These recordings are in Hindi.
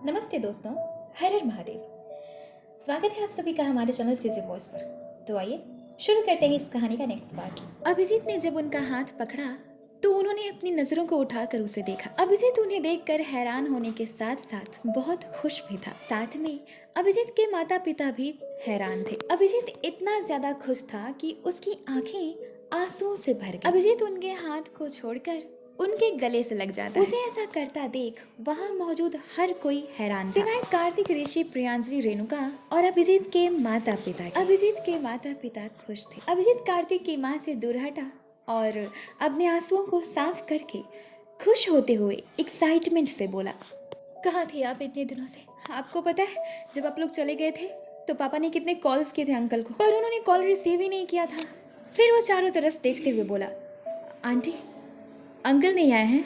नमस्ते दोस्तों, हर हर महादेव। स्वागत है आप सभी का हमारे चैनल सीजे वॉइस पर। तो आइए शुरू करते हैं इस कहानी का नेक्स्ट पार्ट। अभिजीत ने जब उनका हाथ पकड़ा तो उन्होंने अपनी नजरों को उठाकर उसे देखा। अभिजीत उन्हें देखकर हैरान होने के साथ साथ बहुत खुश भी था। साथ में अभिजीत के माता पिता भी हैरान थे। अभिजीत इतना ज्यादा खुश था कि उसकी आंखें आंसुओं से भर गई। अभिजीत उनके हाथ को छोड़कर उनके गले से लग जाता उसे ऐसा करता देख वहाँ मौजूद हर कोई हैरान था, सिवाय कार्तिक, ऋषि, प्रियांजलि, रेणुका और अभिजीत के माता पिता। अभिजीत के माता पिता खुश थे। अभिजीत कार्तिक की माँ से दूर हटा और अपने आंसुओं को साफ करके खुश होते हुए एक्साइटमेंट से बोला, कहाँ थे आप इतने दिनों से? आपको पता है जब आप लोग चले गए थे तो पापा ने कितने कॉल्स किए थे अंकल को, पर उन्होंने कॉल रिसीव ही नहीं किया था। फिर वो चारों तरफ देखते हुए बोला, आंटी अंकल नहीं आए हैं?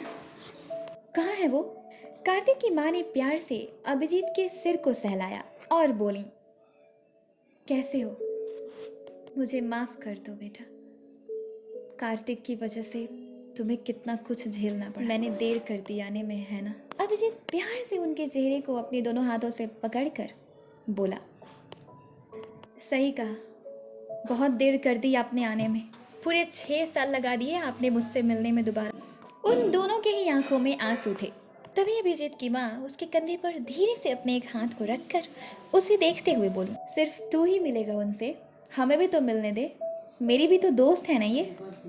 कहाँ है वो? कार्तिक की माँ ने प्यार से अभिजीत के सिर को सहलाया और बोली, कैसे हो? मुझे माफ कर दो बेटा, कार्तिक की वजह से तुम्हें कितना कुछ झेलना पड़ा। मैंने देर कर दी आने में, है ना? अभिजीत प्यार से उनके चेहरे को अपने दोनों हाथों से पकड़कर बोला, सही कहा, बहुत देर कर दी आपने आने में। पूरे 6 साल लगा दिए आपने मुझसे मिलने में दोबारा। उन दोनों के ही आंखों में आंसू थे। तभी अभिजीत की माँ उसके कंधे पर धीरे से अपने एक हाथ को रखकर उसे देखते हुए बोली, सिर्फ तू ही मिलेगा उनसे, हमें भी तो मिलने दे, मेरी भी तो दोस्त है ना ये।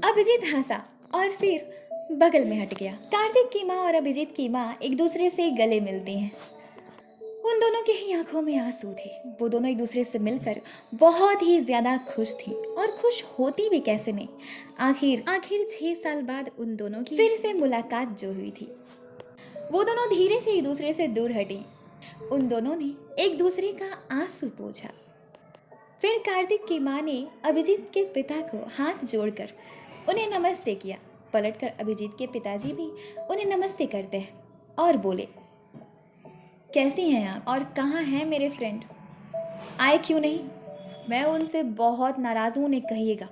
अभिजीत हंसा और फिर बगल में हट गया। कार्तिक की माँ और अभिजीत की माँ एक दूसरे से गले मिलती हैं। उन दोनों की ही आंखों में आंसू थे। वो दोनों एक दूसरे से मिलकर बहुत ही ज्यादा खुश थी, और खुश होती भी कैसे नहीं। आखिर 6 साल बाद उन दोनों की फिर से मुलाकात जो हुई थी, वो दोनों धीरे से एक दूसरे से दूर हटी। उन दोनों ने एक दूसरे का आंसू पोंछा। फिर कार्तिक की माँ ने अभिजीत के पिता को हाथ जोड़कर उन्हें नमस्ते किया। पलटकर अभिजीत के पिताजी भी उन्हें नमस्ते करते हैं और बोले, कैसी हैं आप और कहाँ हैं मेरे फ्रेंड? आए क्यों नहीं? मैं उनसे बहुत नाराज हूँ, उन्हें कहिएगा।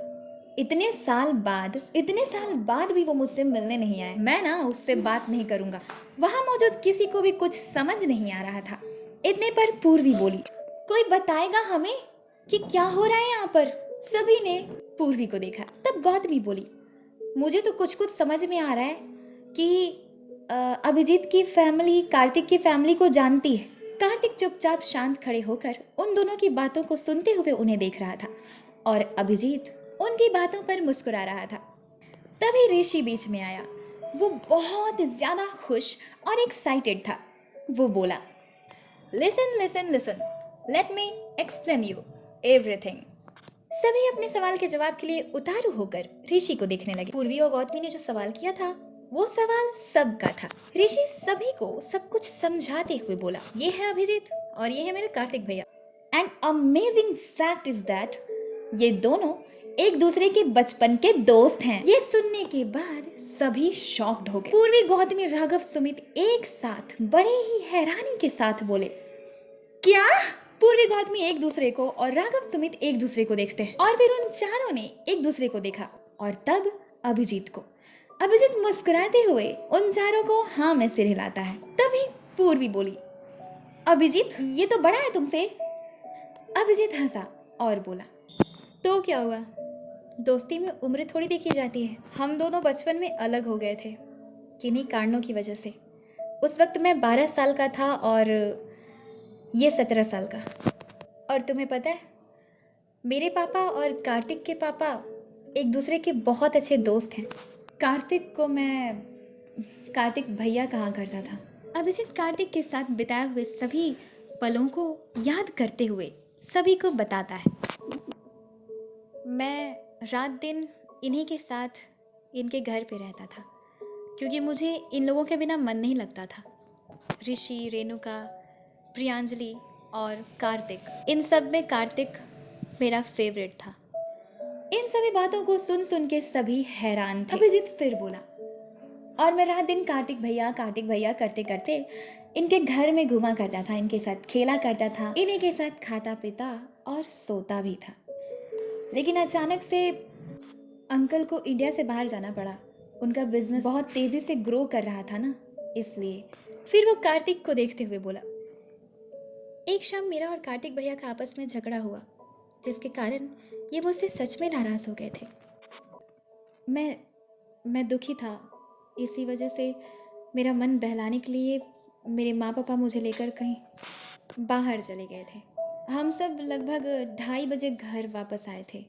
इतने साल बाद भी वो मुझसे मिलने नहीं आए। मैं ना उससे बात नहीं करूँगा। वहाँ मौजूद किसी को भी कुछ समझ नहीं आ रहा था। इतने पर पूर्वी बोली, कोई बताएगा हमें कि क्या हो रहा है यहाँ पर? सभी ने पूर्वी को देखा। तब गौतमी बोली, मुझे तो कुछ कुछ समझ में आ रहा है कि अभिजीत की फैमिली कार्तिक की फैमिली को जानती है। कार्तिक चुपचाप शांत खड़े होकर उन दोनों की बातों को सुनते हुए उन्हें देख रहा था, और अभिजीत उनकी बातों पर मुस्कुरा रहा था। तभी ऋषि बीच में आया। वो बहुत ज्यादा खुश और एक्साइटेड था। वो बोला, listen listen listen, let me explain you everything. सभी अपने सवाल के जवाब के लिए उतारू होकर ऋषि को देखने लगे। पूर्वी और गौतमी ने जो सवाल किया था वो सवाल सबका था। ऋषि सभी को सब कुछ समझाते हुए बोला, ये है अभिजीत और ये है मेरे कार्तिक भैया। And amazing fact is that ये दोनों एक दूसरे के बचपन के दोस्त हैं। ये सुनने के बाद सभी शॉक्ड हो गए। पूर्वी, गौतमी, राघव, सुमित एक साथ बड़े ही हैरानी के साथ बोले, क्या? पूर्वी, गौतमी एक दूसरे को और राघव, सुमित एक दूसरे को देखते हैं, और फिर उन चारों ने एक दूसरे को देखा और तब अभिजीत को। अभिजीत मुस्कुराते हुए उन चारों को हाँ में सिर हिलाता है। तभी पूर्वी बोली, अभिजीत ये तो बड़ा है तुमसे। अभिजीत हंसा और बोला, तो क्या हुआ, दोस्ती में उम्र थोड़ी देखी जाती है। हम दोनों बचपन में अलग हो गए थे किन्हीं कारणों की वजह से। उस वक्त मैं 12 साल का था और ये 17 साल का। और तुम्हें पता है, मेरे पापा और कार्तिक के पापा एक दूसरे के बहुत अच्छे दोस्त हैं। कार्तिक को मैं कार्तिक भैया कहा करता था। अभिजीत कार्तिक के साथ बिताए हुए सभी पलों को याद करते हुए सभी को बताता है, मैं रात दिन इन्हीं के साथ इनके घर पे रहता था क्योंकि मुझे इन लोगों के बिना मन नहीं लगता था। ऋषि, रेणुका, प्रियांजलि और कार्तिक, इन सब में कार्तिक मेरा फेवरेट था। इन सभी बातों को सुन सुन के सभी हैरान थे। अभिजीत फिर बोला, और मैं रात दिन कार्तिक भैया करते करते इनके घर में घुमा करता था, इनके साथ खेला करता था, इन्हीं के साथ खाता पीता और सोता भी था। लेकिन अचानक से अंकल को इंडिया से बाहर जाना पड़ा। उनका बिजनेस बहुत तेजी से ग्रो कर रहा था ना, इसलिए। फिर वो कार्तिक को देखते हुए बोला, एक शाम मेरा और कार्तिक भैया का आपस में झगड़ा हुआ, जिसके कारण ये मुझसे सच में नाराज़ हो गए थे। मैं मैं दुखी था। इसी वजह से मेरा मन बहलाने के लिए मेरे माँ पापा मुझे लेकर कहीं बाहर चले गए थे। हम सब लगभग 2:30 बजे घर वापस आए थे।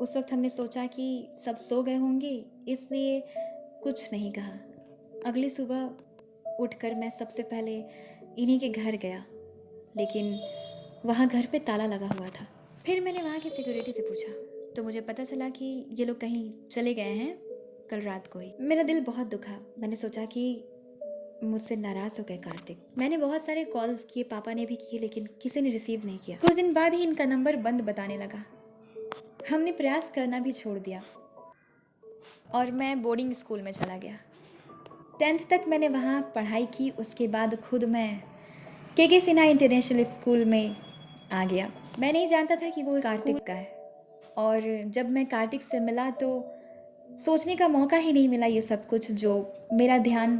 उस वक्त हमने सोचा कि सब सो गए होंगे, इसलिए कुछ नहीं कहा। अगली सुबह उठकर मैं सबसे पहले इन्हीं के घर गया, लेकिन वहाँ घर पे ताला लगा हुआ था। फिर मैंने वहाँ की सिक्योरिटी से पूछा तो मुझे पता चला कि ये लोग कहीं चले गए हैं कल रात को ही। मेरा दिल बहुत दुखा। मैंने सोचा कि मुझसे नाराज़ हो गए कार्तिक। मैंने बहुत सारे कॉल्स किए, पापा ने भी किए, लेकिन किसी ने रिसीव नहीं किया। कुछ दिन बाद ही इनका नंबर बंद बताने लगा। हमने प्रयास करना भी छोड़ दिया और मैं बोर्डिंग स्कूल में चला गया। 10th तक मैंने वहाँ पढ़ाई की। उसके बाद खुद मैं के सिन्हा इंटरनेशनल स्कूल में आ गया। मैं नहीं जानता था कि वो कार्तिक का है, और जब मैं कार्तिक से मिला तो सोचने का मौका ही नहीं मिला ये सब कुछ, जो मेरा ध्यान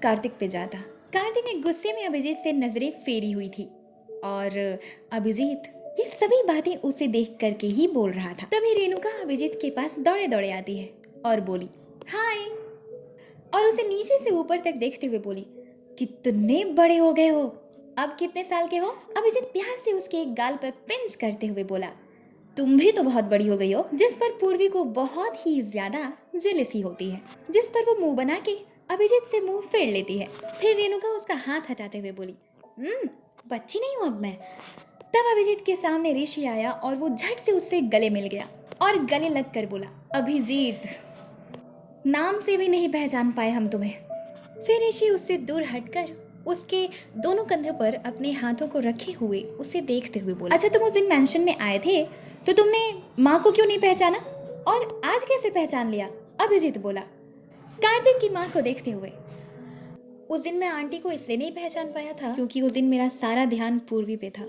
कार्तिक पे जाता। कार्तिक ने गुस्से में अभिजीत से नजरें फेरी हुई थी और अभिजीत ये सभी बातें उसे देख करके ही बोल रहा था। तभी रेणुका अभिजीत के पास दौड़े दौड़े आती है और बोली हाय, और उसे नीचे से ऊपर तक देखते हुए बोली कितने बड़े हो गए हो, अब कितने साल के हो? अभिजीत प्यार से उसके एक गाल पर पिंच करते हुए बोला तुम भी तो बहुत बड़ी हो गई हो। जिस पर पूर्वी को बहुत ही ज्यादा जेलसी होती है, जिस पर वो मुंह बना के अभिजीत से मुंह फेर लेती है। फिर रेणुका उसका हाथ हटाते हुए बोली बच्ची नहीं हूं अब मैं। तब अभिजीत के सामने ऋषि आया और वो झट से उससे गले मिल गया और गले लग कर बोला अभिजीत, नाम से भी नहीं पहचान पाए हम तुम्हें। फिर ऋषि उससे दूर हटकर उसके दोनों कंधों पर अपने हाथों को रखे हुए उसे देखते हुए बोला अच्छा, तुम उस दिन मेंशन में आए थे तो तुमने माँ को क्यों नहीं पहचाना, और आज कैसे पहचान लिया? अभिजीत बोला कार्तिक की माँ को देखते हुए। उस दिन मैं आंटी को इसलिए नहीं पहचान पाया था क्योंकि उस दिन मेरा सारा ध्यान पूर्वी पे था,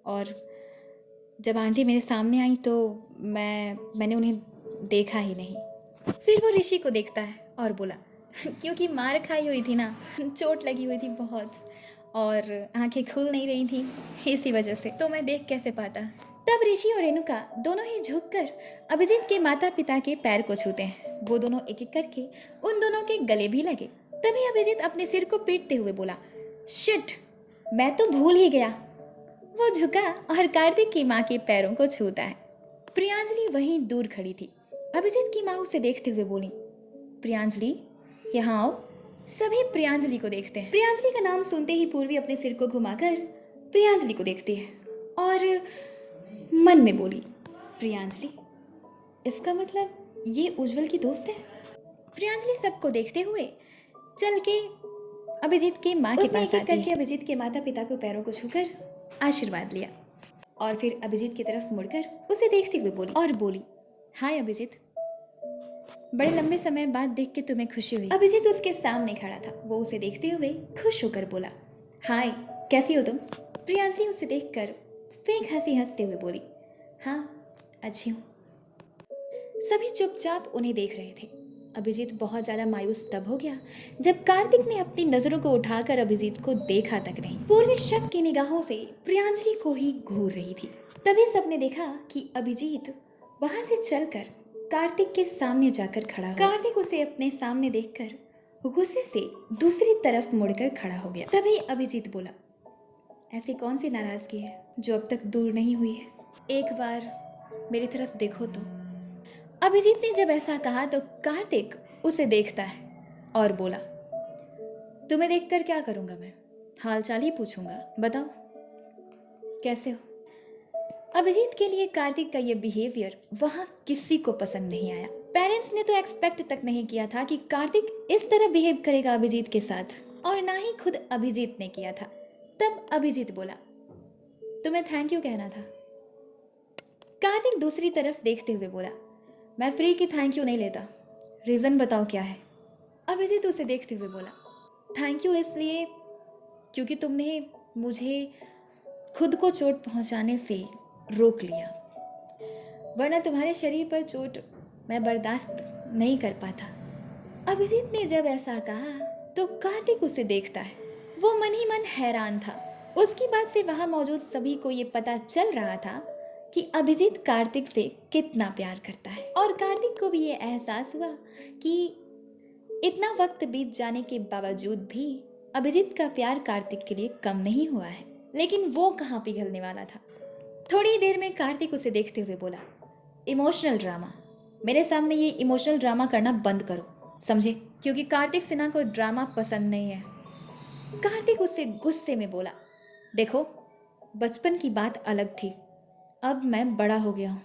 और जब आंटी मेरे सामने आई तो मैंने उन्हें देखा ही नहीं। फिर वो ऋषि को देखता है और बोला क्योंकि मार खाई हुई थी ना, चोट लगी हुई थी बहुत, और आंखें खुल नहीं रही थी, इसी वजह से तो मैं देख कैसे पाता। तब ऋषि और रेणुका दोनों ही झुककर अभिजीत के माता पिता के पैर को छूते हैं। वो दोनों एक एक करके उन दोनों के गले भी लगे। तभी अभिजीत अपने सिर को पीटते हुए बोला शिट, मैं तो भूल ही गया। वो झुका और कार्तिक की माँ के पैरों को छूता है। प्रियांजलि वहीं दूर खड़ी थी। अभिजीत की माँ उसे देखते हुए बोली प्रियांजलि, यहाँ आओ। सभी प्रियांजलि को देखते हैं। प्रियांजलि का नाम सुनते ही पूर्वी अपने सिर को घुमाकर प्रियांजलि को देखती है और मन में बोली प्रियांजलि, इसका मतलब ये उज्जवल की दोस्त है। प्रियांजलि सबको देखते हुए चल के अभिजीत के माँ के पास आती है। अभिजीत के माता पिता को पैरों को छूकर आशीर्वाद लिया और फिर अभिजीत की तरफ मुड़कर उसे देखते हुए बोली हाय अभिजीत, बड़े लंबे समय बाद देख के तुम्हें खुशी हुई। अभिजीत उसके सामने खड़ा था। वो उसे देखते हुए खुश होकर बोला हाय, कैसी हो तुम? प्रियांजलि उसे देखकर फेक हंसी हंसते हुए बोली हाँ, अच्छी हूँ। सभी चुपचाप उन्हें देख रहे थे। अभिजीत बहुत ज्यादा मायूस तब हो गया जब कार्तिक ने अपनी नजरों को उठाकर अभिजीत को देखा तक नहीं। पूर्वी शक की निगाहों से प्रियांजलि को ही घूर रही थी। तभी सबने देखा कि अभिजीत वहां से चलकर कार्तिक के सामने जाकर खड़ा हुआ। कार्तिक उसे अपने सामने देखकर गुस्से से दूसरी तरफ मुड़कर खड़ा हो गया। तभी अभिजीत बोला ऐसी कौन सी नाराजगी है जो अब तक दूर नहीं हुई है? एक बार मेरी तरफ देखो तो। अभिजीत ने जब ऐसा कहा तो कार्तिक उसे देखता है और बोला तुम्हें देखकर क्या करूंगा मैं, हालचाल ही पूछूंगा, बताओ कैसे हो? अभिजीत के लिए कार्तिक का ये बिहेवियर वहाँ किसी को पसंद नहीं आया। पेरेंट्स ने तो एक्सपेक्ट तक नहीं किया था कि कार्तिक इस तरह बिहेव करेगा अभिजीत के साथ, और ना ही खुद अभिजीत ने किया था। तब अभिजीत बोला तुम्हें थैंक यू कहना था। कार्तिक दूसरी तरफ देखते हुए बोला मैं फ्री की थैंक यू नहीं लेता, रीज़न बताओ क्या है? अभिजीत उसे देखते हुए बोला थैंक यू इसलिए क्योंकि तुमने मुझे खुद को चोट पहुंचाने से रोक लिया, वरना तुम्हारे शरीर पर चोट मैं बर्दाश्त नहीं कर पाता। अभिजीत ने जब ऐसा कहा तो कार्तिक उसे देखता है। वो मन ही मन हैरान था उसकी बात से वहां मौजूद सभी को ये पता चल रहा था कि अभिजीत कार्तिक से कितना प्यार करता है, और कार्तिक को भी ये एहसास हुआ कि इतना वक्त बीत जाने के बावजूद भी अभिजीत का प्यार कार्तिक के लिए कम नहीं हुआ है। लेकिन वो कहाँ पिघलने वाला था। थोड़ी देर में कार्तिक उसे देखते हुए बोला, इमोशनल ड्रामा, मेरे सामने ये इमोशनल ड्रामा करना बंद करो, समझे? क्योंकि कार्तिक सिन्हा को ड्रामा पसंद नहीं है। कार्तिक उससे गुस्से में बोला, देखो, बचपन की बात अलग थी, अब मैं बड़ा हो गया हूँ,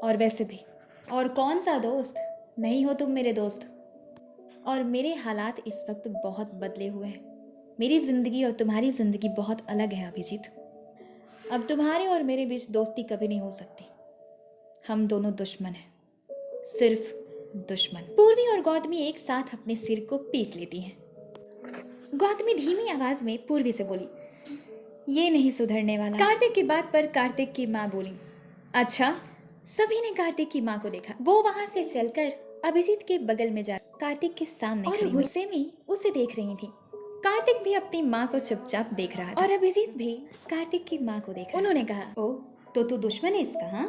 और वैसे भी और कौन सा दोस्त, नहीं हो तुम मेरे दोस्त, और मेरे हालात इस वक्त बहुत बदले हुए हैं। मेरी ज़िंदगी और तुम्हारी ज़िंदगी बहुत अलग है अभिजीत। अब तुम्हारे और मेरे बीच दोस्ती कभी नहीं हो सकती। हम दोनों दुश्मन हैं, सिर्फ दुश्मन। पूर्वी और गौतमी एक साथ अपने सिर को पीट लेती हैं। गौतमी धीमी आवाज में पूर्वी से बोली, ये नहीं सुधरने वाला। कार्तिक की बात पर कार्तिक की माँ बोली, अच्छा। सभी ने कार्तिक की माँ को देखा। वो वहां से चलकर अभिजीत के बगल में जा कार्तिक के सामने और गुस्से में उसे देख रही थी। कार्तिक भी अपनी माँ को चुपचाप देख रहा था और अभिजीत भी कार्तिक की माँ को देख रहा। उन्होंने कहा, ओ तो तू दुश्मन है इसका? हाँ।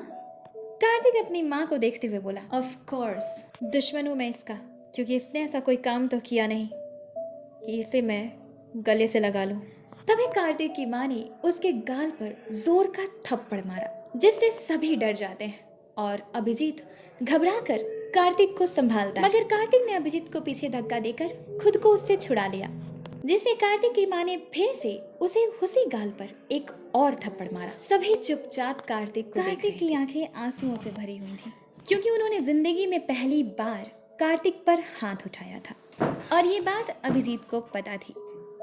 कार्तिक अपनी माँ को देखते हुए बोला, ऑफ कोर्स दुश्मन हूँ मैं इसका, क्योंकि इसने ऐसा कोई काम तो किया नहीं कि इसे मैं गले से लगा लूं। तभी कार्तिक की माँ ने उसके गाल पर जोर का थप्पड़ मारा, जिससे सभी डर जाते हैं और अभिजीत घबराकर कार्तिक को संभालता है। मगर कार्तिक ने अभिजीत को पीछे धक्का देकर खुद को उससे छुड़ा लिया, जिससे कार्तिक की माँ ने फिर से उसे उसी गाल पर एक और थप्पड़ मारा। सभी चुपचाप कार्तिक को देख रहे थे। कार्तिक की आंखें आंसुओं से भरी हुई थी, क्योंकि उन्होंने जिंदगी में पहली बार कार्तिक पर हाथ उठाया था और ये बात अभिजीत को पता थी।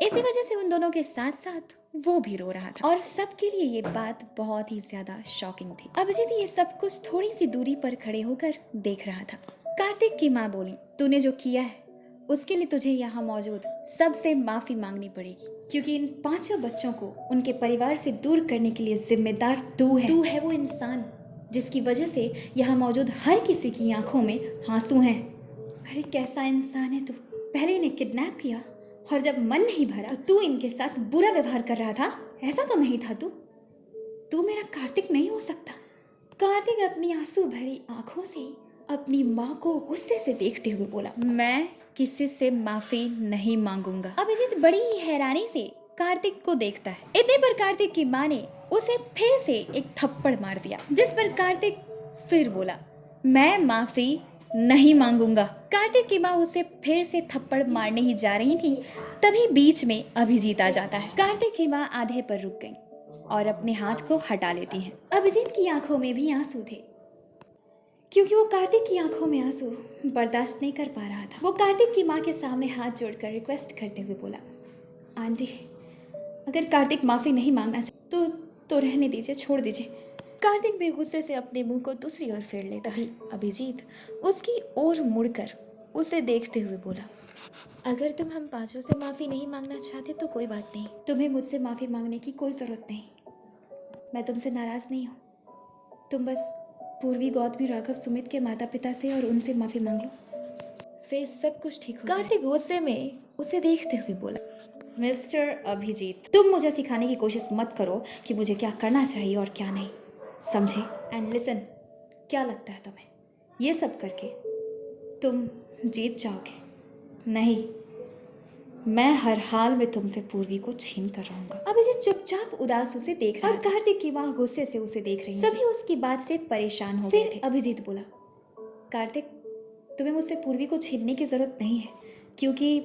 इसी वजह से उन दोनों के साथ साथ वो भी रो रहा था और सबके लिए ये बात बहुत ही ज्यादा शॉकिंग थी। अभिजीत ये सब कुछ थोड़ी सी दूरी पर खड़े होकर देख रहा था। कार्तिक की माँ बोली, तूने जो किया है उसके लिए तुझे यहाँ मौजूद सबसे माफी मांगनी पड़ेगी, क्योंकि इन 5 बच्चों को उनके परिवार से दूर करने के लिए जिम्मेदार तू है। तू है वो इंसान जिसकी वजह से यहाँ मौजूद हर किसी की आंखों में आंसू हैं। अरे कैसा इंसान है तू! पहले इन्हें किडनैप किया और जब मन नहीं भरा तो तू इनके साथ बुरा व्यवहार कर रहा था। ऐसा तो नहीं था तू मेरा कार्तिक नहीं हो सकता। कार्तिक अपनी आंसू भरी आंखों से अपनी माँ को गुस्से से देखते हुए बोला, मैं किसी से माफी नहीं मांगूंगा। अभिजीत बड़ी ही हैरानी से कार्तिक को देखता है। इतने पर कार्तिक की माँ ने उसे फिर से एक थप्पड़ मार दिया, जिस पर कार्तिक फिर बोला, मैं माफी नहीं मांगूंगा। कार्तिक की माँ उसे फिर से थप्पड़ मारने ही जा रही थी, तभी बीच में अभिजीत आ जाता है। कार्तिक की माँ आधे पर रुक गई और अपने हाथ को हटा लेती हैं। अभिजीत की आंखों में भी आंसू थे, क्योंकि वो कार्तिक की आंखों में आंसू बर्दाश्त नहीं कर पा रहा था। वो कार्तिक की माँ के सामने हाथ जोड़कर रिक्वेस्ट करते हुए बोला, आंटी, अगर कार्तिक माफी नहीं मांगना चाहे तो रहने दीजिए, छोड़ दीजिए। कार्तिक भी गुस्से से अपने मुंह को दूसरी ओर फेर लेता ही अभिजीत उसकी ओर मुड़कर उसे देखते हुए बोला, अगर तुम हम 5 से माफ़ी नहीं मांगना चाहते तो कोई बात नहीं, तुम्हें मुझसे माफ़ी मांगने की कोई ज़रूरत नहीं। मैं तुमसे नाराज़ नहीं हूँ, तुम बस पूर्वी, गौतमी, राघव, सुमित के माता पिता से और उनसे माफ़ी मांग लो, फिर सब कुछ ठीक हो जाए। कार्तिक गुस्से में उसे देखते हुए बोला, मिस्टर अभिजीत, तुम मुझे सिखाने की कोशिश मत करो कि मुझे क्या करना चाहिए और क्या नहीं, समझे? एंड लिसन, क्या लगता है तुम्हें ये सब करके तुम जीत जाओगे? नहीं, मैं हर हाल में तुमसे पूर्वी को छीन कर रहूंगा। अभिजीत चुपचाप उदास उसे देख रहा और कार्तिक की माँ गुस्से से उसे देख रही। सभी उसकी बात से परेशान हो गए थे। अभिजीत बोला, कार्तिक, तुम्हें मुझसे पूर्वी को छीनने की जरूरत नहीं है, क्योंकि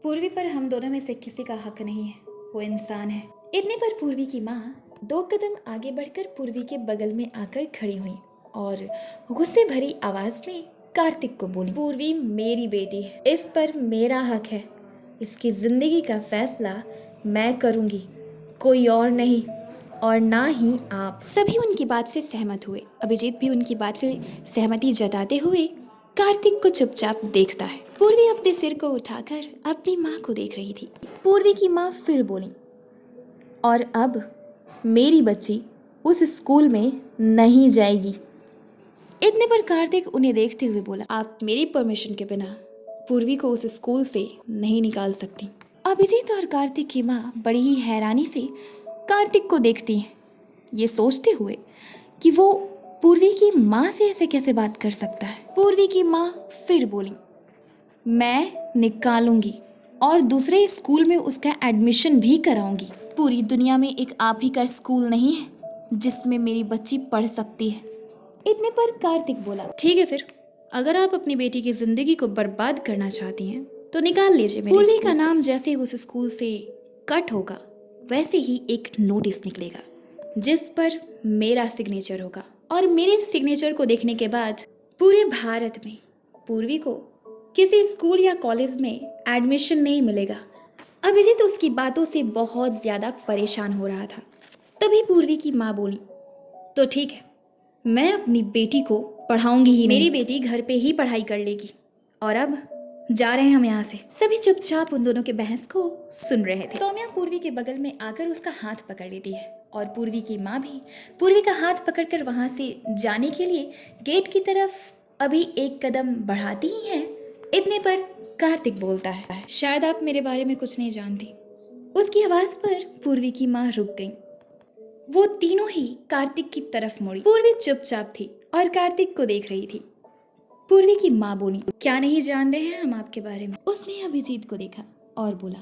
पूर्वी पर हम दोनों में से किसी का हक नहीं है, वो इंसान है। इतने पर पूर्वी की माँ 2 कदम आगे बढ़कर पूर्वी के बगल में आकर खड़ी हुई और गुस्से भरी आवाज में कार्तिक को बोली, पूर्वी मेरी बेटी है, इस पर मेरा हक है, इसकी जिंदगी का फैसला मैं करूंगी, कोई और नहीं, और ना ही आप। सभी उनकी बात से सहमत हुए। अभिजीत भी उनकी बात से सहमति जताते हुए कार्तिक को चुपचाप देखता है। पूर्वी अपने सिर को उठाकर अपनी माँ को देख रही थी। पूर्वी की माँ फिर बोली, और अब मेरी बच्ची उस स्कूल में नहीं जाएगी। इतने पर कार्तिक उन्हें देखते हुए बोला, आप मेरी परमिशन के बिना पूर्वी को उस स्कूल से नहीं निकाल सकती। अभिजीत और कार्तिक की माँ बड़ी ही हैरानी से कार्तिक को देखती हैं, ये सोचते हुए कि वो पूर्वी की माँ से ऐसे कैसे बात कर सकता है। पूर्वी की माँ फिर बोली, मैं निकालूंगी और दूसरे स्कूल में उसका एडमिशन भी कराऊंगी। पूरी दुनिया में एक आप ही का स्कूल नहीं है जिसमें मेरी बच्ची पढ़ सकती है। इतने पर कार्तिक बोला, ठीक है फिर, अगर आप अपनी बेटी की जिंदगी को बर्बाद करना चाहती हैं तो निकाल लीजिए मेरे पूर्वी का नाम जैसे ही उस स्कूल से कट होगा वैसे ही एक नोटिस निकलेगा जिस पर मेरा सिग्नेचर होगा, और मेरे सिग्नेचर को देखने के बाद पूरे भारत में पूर्वी को किसी स्कूल या कॉलेज में एडमिशन नहीं मिलेगा। अभिजीत उसकी बातों से बहुत ज्यादा परेशान हो रहा था। तभी पूर्वी की माँ बोली, तो ठीक है, मैं अपनी बेटी को पढ़ाऊंगी ही नहीं। मेरी बेटी घर पे ही पढ़ाई कर लेगी, और अब जा रहे हैं हम यहाँ से। सभी चुपचाप उन दोनों के बहस को सुन रहे थे। सौम्या पूर्वी के बगल में आकर उसका हाथ पकड़ लेती है, और पूर्वी की माँ भी पूर्वी का हाथ पकड़कर वहां से जाने के लिए गेट की तरफ अभी एक कदम बढ़ाती ही है। इतने पर कार्तिक बोलता है, शायद आप मेरे बारे में कुछ नहीं जानती। उसकी आवाज पर पूर्वी की माँ रुक गई। वो तीनों ही कार्तिक की तरफ मुड़ी। पूर्वी चुपचाप थी और कार्तिक को देख रही थी। पूर्वी की माँ बोली, क्या नहीं जानते हैं हम आपके बारे में। उसने अभिजीत को देखा और बोला,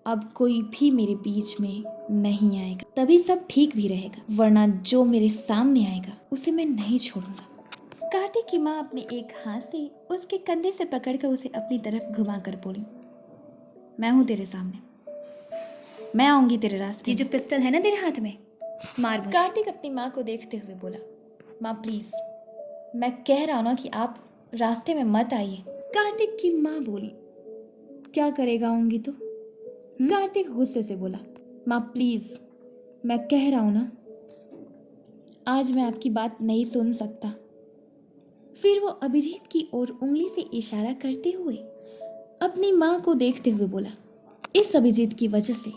अब कोई भी मेरे बीच में नहीं आएगा, तभी सब ठीक भी रहेगा, वरना जो मेरे सामने आएगा उसे मैं नहीं छोड़ूंगा। कार्तिक की माँ अपने एक हाथ से उसके कंधे से पकड़कर उसे अपनी तरफ घुमाकर बोली, मैं हूं तेरे सामने, मैं आऊंगी तेरे रास्ते। ये जो पिस्टल है ना तेरे हाथ में, मार मुझे। कार्तिक अपनी माँ को देखते हुए बोला, माँ प्लीज, मैं कह रहा हूं ना कि आप रास्ते में मत आइए। कार्तिक की माँ बोली, क्या करेगा आऊंगी तो? कार्तिक गुस्से से बोला, माँ प्लीज, मैं कह रहा हूं ना, आज मैं आपकी बात नहीं सुन सकता। फिर वो अभिजीत की ओर उंगली से इशारा करते हुए अपनी माँ को देखते हुए बोला, इस अभिजीत की वजह से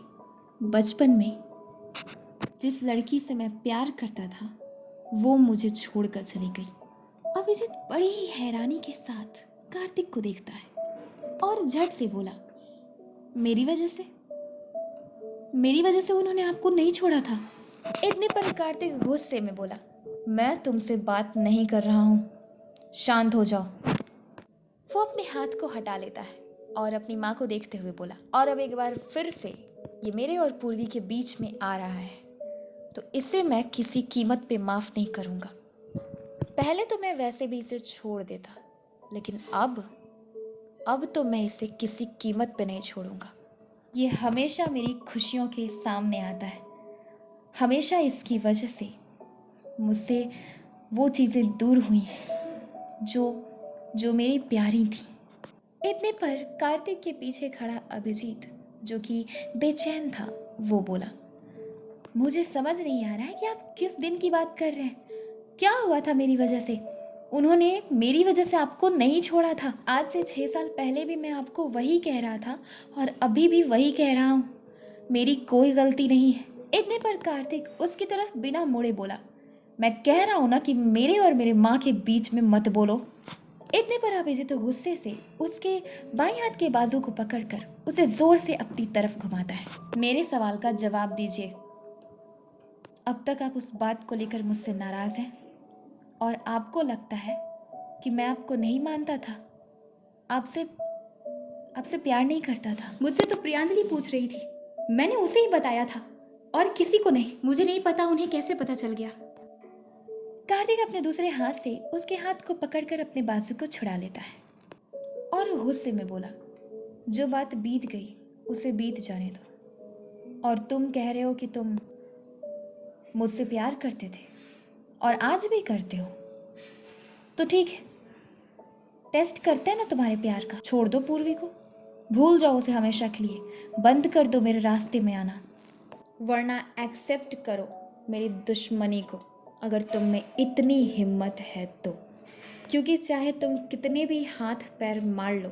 बचपन में जिस लड़की से मैं प्यार करता था वो मुझे छोड़कर चली गई। अभिजीत बड़ी ही हैरानी के साथ कार्तिक को देखता है और झट से बोला, मेरी वजह से उन्होंने आपको नहीं छोड़ा था। इतने पर कार्तिक गुस्से में बोला, मैं तुमसे बात नहीं कर रहा हूं, शांत हो जाओ। वो अपने हाथ को हटा लेता है और अपनी माँ को देखते हुए बोला, और अब एक बार फिर से ये मेरे और पूर्वी के बीच में आ रहा है तो इसे मैं किसी कीमत पे माफ नहीं करूंगा। पहले तो मैं वैसे भी इसे छोड़ देता, लेकिन अब तो मैं इसे किसी कीमत पे नहीं छोड़ूंगा। ये हमेशा मेरी खुशियों के सामने आता है, हमेशा इसकी वजह से मुझसे वो चीज़ें दूर हुई हैं जो मेरी प्यारी थी। इतने पर कार्तिक के पीछे खड़ा अभिजीत, जो कि बेचैन था, वो बोला, मुझे समझ नहीं आ रहा है कि आप किस दिन की बात कर रहे हैं। क्या हुआ था मेरी वजह से? उन्होंने मेरी वजह से आपको नहीं छोड़ा था। आज से 6 साल पहले भी मैं आपको वही कह रहा था और अभी भी वही कह रहा हूँ, मेरी कोई गलती नहीं है। इतने पर कार्तिक उसकी तरफ बिना मुड़े बोला, मैं कह रहा हूँ ना कि मेरे और मेरे माँ के बीच में मत बोलो। इतने पर अभिजीत गुस्से से उसके बाएं हाथ के बाजू को पकड़कर उसे जोर से अपनी तरफ घुमाता है। मेरे सवाल का जवाब दीजिए, अब तक आप उस बात को लेकर मुझसे नाराज हैं और आपको लगता है कि मैं आपको नहीं मानता था, आपसे प्यार नहीं करता था। मुझसे तो प्रियांजलि पूछ रही थी, मैंने उसे ही बताया था और किसी को नहीं। मुझे नहीं पता उन्हें कैसे पता चल गया। कार्तिक अपने दूसरे हाथ से उसके हाथ को पकड़कर अपने बाजू को छुड़ा लेता है और गुस्से में बोला, जो बात बीत गई उसे बीत जाने दो, और तुम कह रहे हो कि तुम मुझसे प्यार करते थे और आज भी करते हो, तो ठीक है, टेस्ट करते हैं ना तुम्हारे प्यार का। छोड़ दो पूर्वी को, भूल जाओ उसे हमेशा के लिए, बंद कर दो मेरे रास्ते में आना, वरना एक्सेप्ट करो मेरी दुश्मनी को, अगर तुम में इतनी हिम्मत है तो। क्योंकि चाहे तुम कितने भी हाथ पैर मार लो,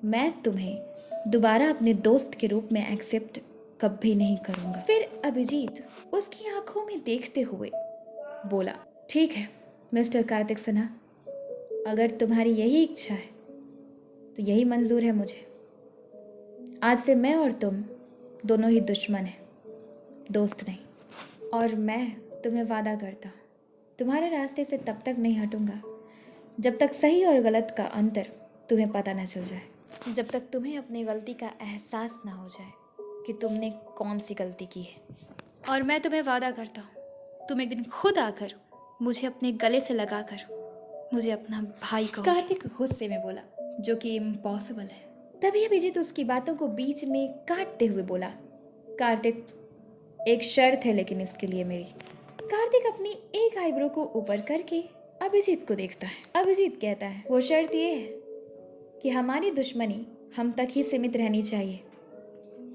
मैं तुम्हें दोबारा अपने दोस्त के रूप में एक्सेप्ट कभी नहीं करूँगा। फिर अभिजीत उसकी आंखों में देखते हुए बोला, ठीक है मिस्टर कार्तिक सिन्हा, अगर तुम्हारी यही इच्छा है तो यही मंजूर है मुझे। आज से मैं और तुम दोनों ही दुश्मन हैं, दोस्त नहीं। और मैं तुम्हें वादा करता हूँ, तुम्हारे रास्ते से तब तक नहीं हटूंगा जब तक सही और गलत का अंतर तुम्हें पता न चल जाए, जब तक तुम्हें अपनी गलती का एहसास ना हो जाए कि तुमने कौन सी गलती की है। और मैं तुम्हें वादा करता हूँ, तुम एक दिन खुद आकर मुझे अपने गले से लगाकर मुझे अपना भाई कहो। कार्तिक गुस्से में बोला, जो कि इम्पॉसिबल है। तभी अभिजीत उसकी बातों को बीच में काटते हुए बोला, कार्तिक एक शर्त है लेकिन इसके लिए मेरी। कार्तिक अपनी एक आईब्रो को ऊपर करके अभिजीत को देखता है। अभिजीत कहता है, वो शर्त ये है कि हमारी दुश्मनी हम तक ही सीमित रहनी चाहिए।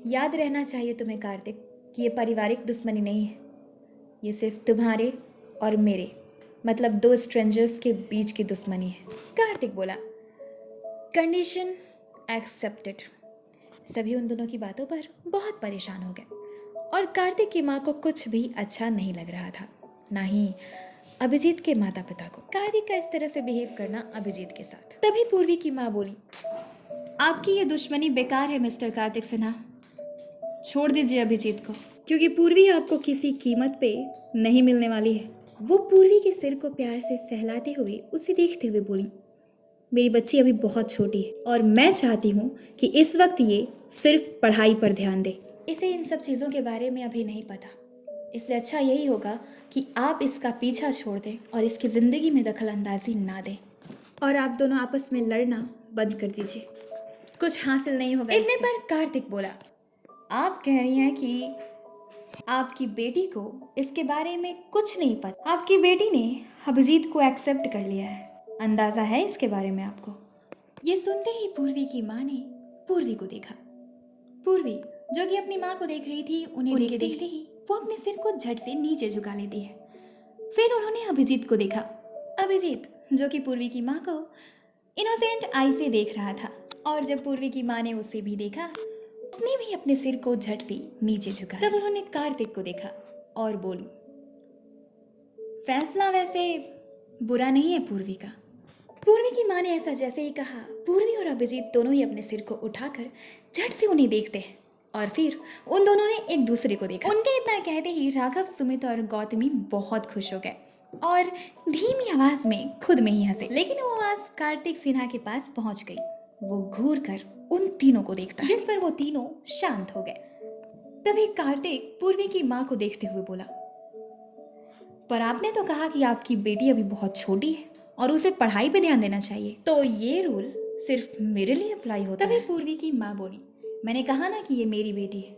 याद रहना चाहिए तुम्हें कार्तिक कि ये पारिवारिक दुश्मनी नहीं है, ये सिर्फ तुम्हारे और मेरे मतलब दो स्ट्रेंजर्स के बीच की दुश्मनी है। कार्तिक बोला, कंडीशन एक्सेप्टेड। सभी उन दोनों की बातों पर बहुत परेशान हो गए और कार्तिक की माँ को कुछ भी अच्छा नहीं लग रहा था, ना ही अभिजीत के माता पिता को कार्तिक का इस तरह से बिहेव करना अभिजीत के साथ। तभी पूर्वी की माँ बोली, आपकी ये दुश्मनी बेकार है मिस्टर कार्तिक सिन्हा, छोड़ दीजिए अभिजीत को, क्योंकि पूर्वी आपको किसी कीमत पे नहीं मिलने वाली है। वो पूर्वी के सिर को प्यार से सहलाते हुए उसे देखते हुए बोली, मेरी बच्ची अभी बहुत छोटी है और मैं चाहती हूँ कि इस वक्त ये सिर्फ पढ़ाई पर ध्यान दे। इसे इन सब चीज़ों के बारे में अभी नहीं पता, इससे अच्छा यही होगा कि आप इसका पीछा छोड़ दें और इसकी ज़िंदगी में दखल अंदाजी ना दें और आप दोनों आपस में लड़ना बंद कर दीजिए, कुछ हासिल नहीं होगा। इतने पर कार्तिक बोला, आप कह रही हैं कि आपकी बेटी को इसके बारे में कुछ नहीं पता। आपकी बेटी ने अभिजीत को एक्सेप्ट कर लिया है, अंदाजा है इसके बारे में आपको। ये सुनते ही पूर्वी की माँ ने पूर्वी को देखा। पूर्वी जो कि अपनी माँ को देख रही थी, उन्हें देखते ही वो अपने सिर को झट से नीचे झुका लेती है। फिर उन्होंने अभिजीत को देखा। अभिजीत जो कि पूर्वी की माँ को इनोसेंट आई से देख रहा था और जब पूर्वी की माँ ने उसे भी देखा, उसने भी अपने सिर को झट से नीचे झुका। तब उन्होंने कार्तिक को देखा और बोली, फैसला वैसे बुरा नहीं है पूर्वी का। पूर्वी की माँ ने ऐसा जैसे ही कहा, पूर्वी और अभिजीत दोनों ही अपने सिर को उठाकर झट से उन्हें देखते हैं और फिर उन दोनों ने एक दूसरे को देखा। उनके इतना कहते ही राघव, सुमित और गौतमी बहुत खुश हो गए और धीमी आवाज में खुद में ही हंसे। लेकिन वो आवाज कार्तिक सिन्हा के पास पहुंच गई। वो घूर कर उन तीनों को देखता है, जिस पर वो तीनों शांत हो गए। तभी कार्तिक पूर्वी की माँ को देखते हुए बोला, पर आपने तो कहा कि आपकी बेटी अभी बहुत छोटी है और उसे पढ़ाई पे ध्यान देना चाहिए, तो ये रूल सिर्फ मेरे लिए अप्लाई होता है। तभी पूर्वी की माँ बोली, मैंने कहा ना कि ये मेरी बेटी है,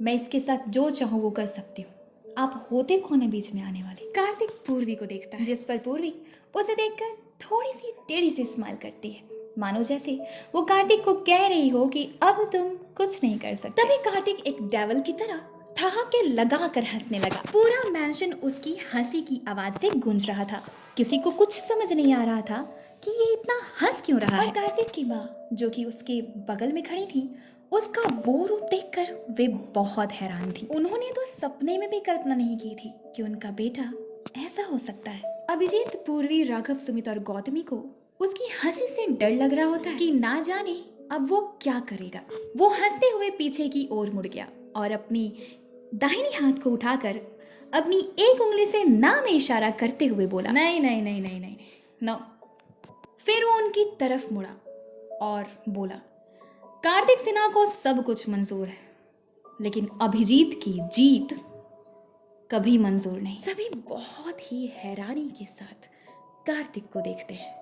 मैं इसके साथ जो चाहूँ वो कर सकती हूँ, आप होते कौन है बीच में आने वाले। कार्तिक पूर्वी को देखता है, जिस पर पूर्वी उसे देखकर थोड़ी सी टेढ़ी सी स्माइल करती है, मानो जैसे वो कार्तिक को कह रही हो कि अब तुम कुछ नहीं कर सकते। तभी कार्तिक एक डेविल की तरह ठहाके लगा कर हंसने लगा। पूरा मैंशन उसकी हंसी की आवाज से गूंज रहा था। किसी को कुछ समझ नहीं आ रहा था कि ये इतना हंस क्यों रहा है। कार्तिक की माँ जो कि उसके बगल में खड़ी थी, उसका वो रूप देखकर वे बहुत हैरान थी। उन्होंने तो सपने में भी कल्पना नहीं की थी कि उनका बेटा ऐसा हो सकता है। अभिजीत, पूर्वी, राघव, सुमित और गौतमी को उसकी हंसी से डर लग रहा होता है कि ना जाने अब वो क्या करेगा। वो हंसते हुए पीछे की ओर मुड़ गया और अपनी दाहिनी हाथ को उठाकर अपनी एक उंगली से ना में इशारा करते हुए बोला, नहीं नहीं नहीं नहीं नहीं नो। फिर वो उनकी तरफ मुड़ा और बोला, कार्तिक सिन्हा को सब कुछ मंजूर है, लेकिन अभिजीत की जीत कभी मंजूर नहीं। सभी बहुत ही हैरानी के साथ कार्तिक को देखते हैं।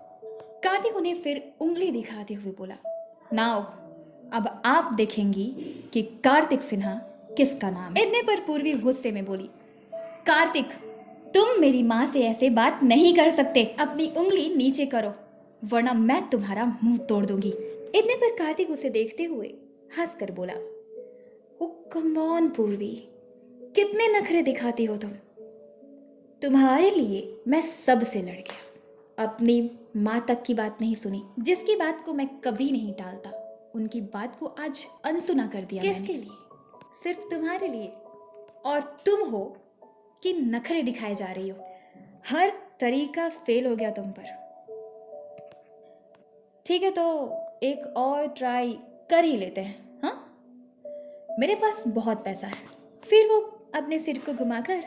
कार्तिक उन्हें फिर उंगली दिखाते हुए बोला, नाउ अब आप देखेंगी कि कार्तिक सिन्हा किसका नाम है। इतने पर पूर्वी गुस्से में बोली, कार्तिक तुम मेरी माँ से ऐसे बात नहीं कर सकते, अपनी उंगली नीचे करो वरना मैं तुम्हारा मुंह तोड़ दूंगी। इतने पर कार्तिक उसे देखते हुए हंस कर बोला, ओ कम ऑन पूर्वी, कितने नखरे दिखाती हो तुम, तुम्हारे लिए मैं सबसे लड़ गया, अपनी माँ तक की बात नहीं सुनी, जिसकी बात को मैं कभी नहीं टालता, उनकी बात को आज अनसुना कर दिया। किसके लिए? सिर्फ तुम्हारे लिए। और तुम हो कि नखरे दिखाए जा रही हो, हर तरीका फेल हो गया तुम पर। ठीक है तो एक और ट्राई कर ही लेते हैं, हाँ? मेरे पास बहुत पैसा है। फिर वो अपने सिर को घुमाकर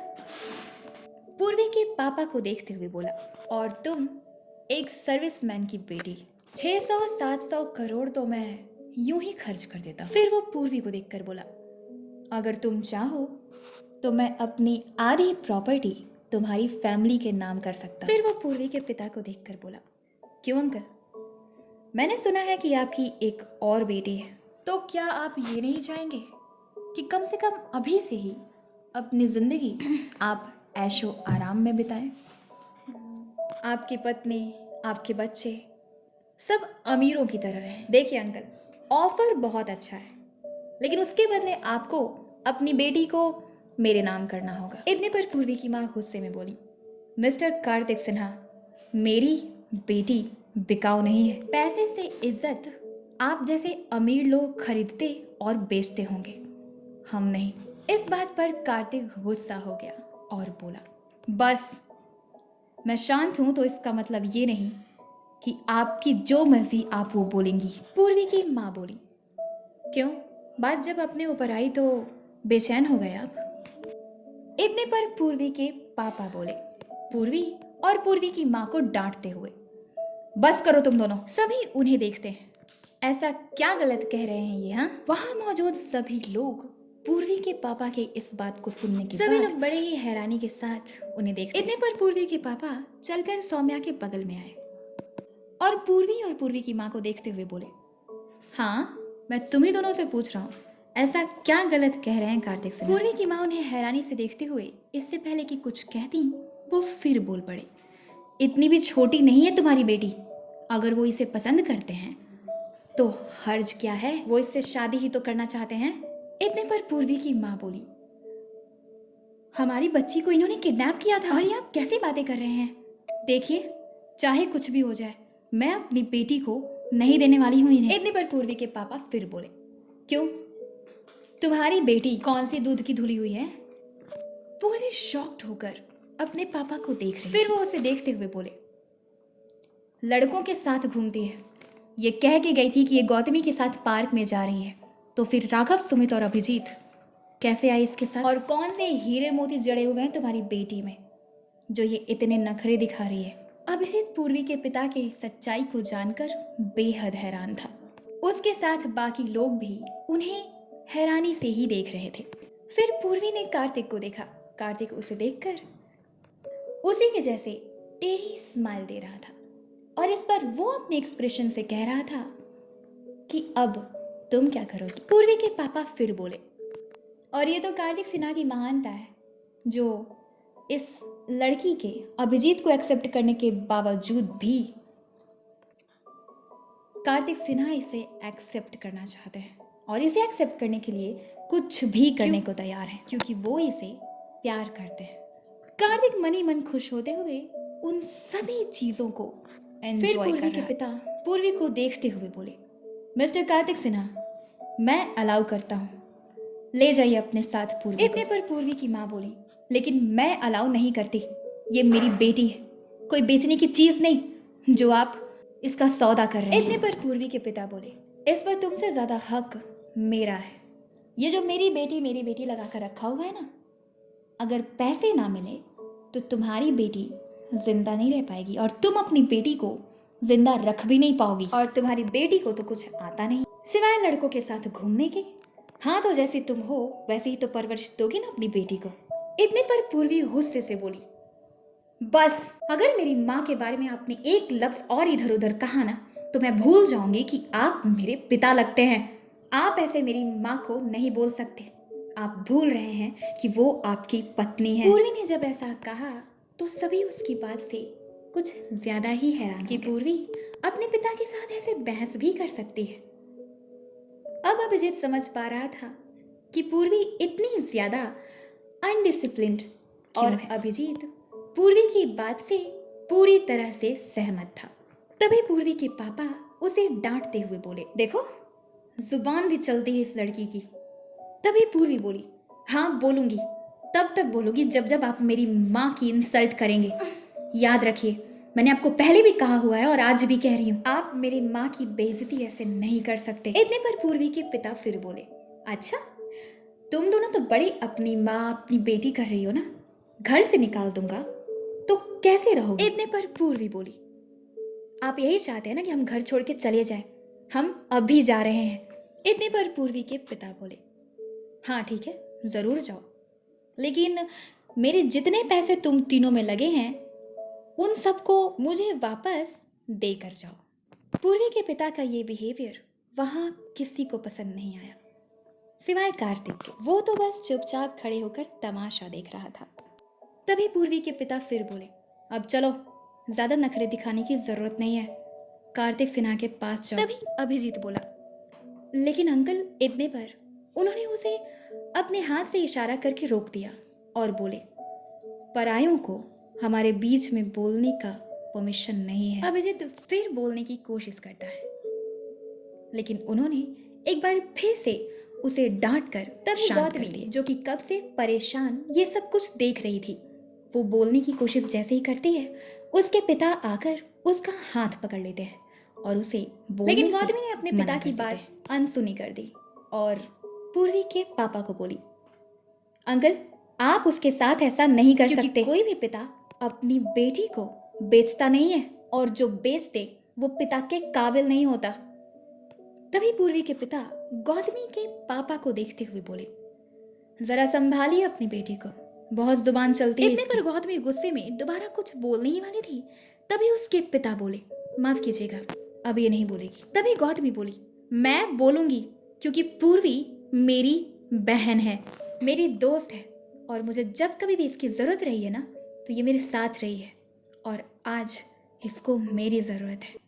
पूर्वी के पापा को देखते हुए बोला, और तुम एक सर्विसमैन की बेटी, 600-700 करोड़ तो मैं यूं ही खर्च कर देता। फिर वो पूर्वी को देखकर बोला, अगर तुम चाहो तो मैं अपनी आधी प्रॉपर्टी तुम्हारी फैमिली के नाम कर सकता। फिर वो पूर्वी के पिता को देखकर बोला, क्यों अंकल, मैंने सुना है कि आपकी एक और बेटी है, तो क्या आप ये नहीं चाहेंगे कि कम से कम अभी से ही अपनी जिंदगी आप ऐशो आराम में बिताएं? आपकी पत्नी, आपके बच्चे सब अमीरों की तरह रहें। देखिए अंकल, ऑफर बहुत अच्छा है, लेकिन उसके बदले आपको अपनी बेटी को मेरे नाम करना होगा। इतने पर पूर्वी की माँ गुस्से में बोली, मिस्टर कार्तिक सिन्हा, मेरी बेटी बिकाऊ नहीं है। पैसे से इज्जत आप जैसे अमीर लोग खरीदते और बेचते होंगे, हम नहीं। इस बात पर कार्तिक गुस्सा हो गया और बोला, बस मैं शांत हूं तो इसका मतलब ये नहीं कि आपकी जो मर्जी आप वो बोलेंगी। पूर्वी की माँ बोली, क्यों, बात जब अपने ऊपर आई तो बेचैन हो गए आप? इतने पर पूर्वी के पापा बोले, पूर्वी और पूर्वी की माँ को डांटते हुए, बस करो तुम दोनों। सभी उन्हें देखते हैं, ऐसा क्या गलत कह रहे हैं ये? हाँ, वहां मौजूद सभी लोग पूर्वी के पापा के इस बात को सुनने के सभी लोग बड़े ही हैरानी के साथ उन्हें देखते। इतने पर पूर्वी के पापा चलकर सौम्या के बगल में आए और पूर्वी की माँ को देखते हुए बोले, हाँ, मैं तुम्ही दोनों से पूछ रहा हूँ, ऐसा क्या गलत कह रहे हैं कार्तिक सिन्हा? पूर्वी की माँ उन्हें हैरानी से देखते हुए इससे पहले कि कुछ कहती वो फिर बोल पड़े, इतनी भी छोटी नहीं है तुम्हारी बेटी, अगर वो इसे पसंद करते हैं तो हर्ज क्या है, वो इससे शादी ही तो करना चाहते हैं। इतने पर पूर्वी की माँ बोली, हमारी बच्ची को इन्होंने किडनैप किया था और ये आप कैसी बातें कर रहे हैं? देखिए, चाहे कुछ भी हो जाए, मैं अपनी बेटी को नहीं देने वाली हूँ इन्हें। इतने पर पूर्वी के पापा फिर बोले, क्यों, तुम्हारी बेटी कौन सी दूध की धुली हुई है? पूर्वी शॉक्ड होकर अपने पापा को देख रही। फिर वो उसे देखते हुए बोले, लड़कों के साथ घूमती है, ये कह के गई थी कि ये गौतमी के साथ पार्क में जा रही है, तो फिर राघव, सुमित और अभिजीत कैसे आए इसके साथ? और कौन से हीरे मोती जड़े हुए हैं तुम्हारी बेटी में जो ये इतने नखरे दिखा रही है? अभिजीत पूर्वी के पिता के सच्चाई को जानकर बेहद हैरान था। उसके साथ बाकी लोग भी उन्हें हैरानी से ही देख रहे थे। फिर पूर्वी ने कार्तिक को देखा। कार्तिक उसे देखकर उसी के जैसे टेढ़ी स्माइल दे रहा था और इस पर वो अपने एक्सप्रेशन से कह रहा था कि अब तुम क्या करोगी? पूर्वी के पापा फिर बोले, और ये तो कार्तिक सिन्हा की महानता है जो इस लड़की के अभिजीत को एक्सेप्ट करने के बावजूद भी कार्तिक सिन्हा इसे एक्सेप्ट करना चाहते हैं और इसे एक्सेप्ट करने के लिए कुछ भी करने को तैयार हैं, क्योंकि वो इसे प्यार करते हैं। कार्तिक मनी मन खुश होते हुए उन सभी चीजों को एंजॉय कर रहा है। फिर पूर्वी के पिता पूर्वी को देखते हुए बोले, मिस्टर कार्तिक सिन्हा, मैं अलाउ करता हूँ, ले जाइए अपने साथ पूर्वी। इतने पर पूर्वी की माँ बोली, लेकिन मैं अलाउ नहीं करती, ये मेरी बेटी है, कोई बेचने की चीज नहीं जो आप इसका सौदा कर रहे हैं। इतने पर पूर्वी के पिता बोले, इस पर तुमसे ज्यादा हक मेरा है। ये जो मेरी बेटी लगा कर रखा हुआ है ना, अगर पैसे ना मिले तो तुम्हारी बेटी जिंदा नहीं रह पाएगी और तुम अपनी बेटी को जिंदा रख भी नहीं पाओगी। और तुम्हारी बेटी को तो कुछ आता नहीं सिवाय लड़कों के साथ घूमने के। हाँ, तो जैसी तुम हो वैसे ही तो परवरिश दोगी ना अपनी बेटी को। इतने पर पूर्वी गुस्से से बोली, बस, अगर मेरी माँ के बारे में आपने एक लफ्ज और इधर उधर कहा ना तो मैं भूल जाऊंगी कि आप मेरे पिता लगते हैं। आप ऐसे मेरी माँ को नहीं बोल सकते। आप भूल रहे हैं कि वो आपकी पत्नी है। पूर्वी ने जब ऐसा कहा तो सभी उसकी बात से कुछ ज्यादा ही हैरान कि पूर्वी अपने पिता के साथ ऐसे बहस भी कर सकती है। अब अभिजीत समझ पा रहा था कि पूर्वी इतनी ज्यादा अनडिसिप्लिन्ड और अभिजीत पूर्वी की बात से पूरी तरह से सहमत था। तभी पूर्वी के पापा उसे डांटते हुए बोले, देखो, जुबान भी चलती है इस लड़की की। तभी पूर्वी बोली, हाँ बोलूंगी, तब तक बोलूंगी जब जब आप मेरी माँ की इंसल्ट करेंगे। याद रखिए, मैंने आपको पहले भी कहा हुआ है और आज भी कह रही हूँ, आप मेरी माँ की बेइज्जती ऐसे नहीं कर सकते। इतने पर पूर्वी के पिता फिर बोले, अच्छा, तुम दोनों तो बड़ी अपनी माँ अपनी बेटी कर रही हो ना। घर से निकाल दूंगा तो कैसे रहोगे? इतने पर पूर्वी बोली, आप यही चाहते हैं ना कि हम घर छोड़ के चले जाएं? हम अभी जा रहे हैं। इतने पर पूर्वी के पिता बोले, हाँ ठीक है, जरूर जाओ, लेकिन मेरे जितने पैसे तुम तीनों में लगे हैं उन सबको मुझे वापस देकर जाओ। पूर्वी के पिता का ये बिहेवियर वहां किसी को पसंद नहीं आया, सिवाय कार्तिक के। वो तो बस चुपचाप खड़े होकर तमाशा देख रहा था। तभी पूर्वी के पिता फिर बोले, अब चलो, ज्यादा नखरे दिखाने की जरूरत नहीं है, कार्तिक सिन्हा के पास जाओ। तभी अभिजीत बोला, लेकिन अंकल। इतने पर उन्होंने उसे अपने हाथ से इशारा करके रोक दिया और बोले, परायों को हमारे बीच में बोलने का परमिशन नहीं है। अभिजीत फिर बोलने की कोशिश करता है, लेकिन उन्होंने एक बार फिर से उसे डांट कर तभी गौतमी, जो कि कब से परेशान ये सब कुछ देख रही थी, वो बोलने की कोशिश जैसे ही करती है, उसके पिता आकर उसका हाथ पकड़ लेते हैं और उसे बोलने लेकिन गौतमी ने अपने पिता की बात अनसुनी कर दी और पूर्वी के पापा को बोली, अंकल आप उसके साथ ऐसा नहीं कर सकते। कोई भी पिता अपनी बेटी को बेचता नहीं है, और जो बेच दे वो पिता के काबिल नहीं होता। तभी पूर्वी के पिता गौतमी के पापा को देखते हुए बोले, जरा संभालिए अपनी बेटी को, बहुत जुबान चलती है। इतने पर गौतमी गुस्से में दोबारा कुछ बोलने ही वाली थी, तभी उसके पिता बोले, माफ कीजिएगा, अब ये नहीं बोलेगी। तभी गौतमी बोली, मैं बोलूंगी, क्योंकि पूर्वी मेरी बहन है, मेरी दोस्त है, और मुझे जब कभी भी इसकी जरूरत रही है ना, तो ये मेरे साथ रही है, और आज इसको मेरी जरूरत है,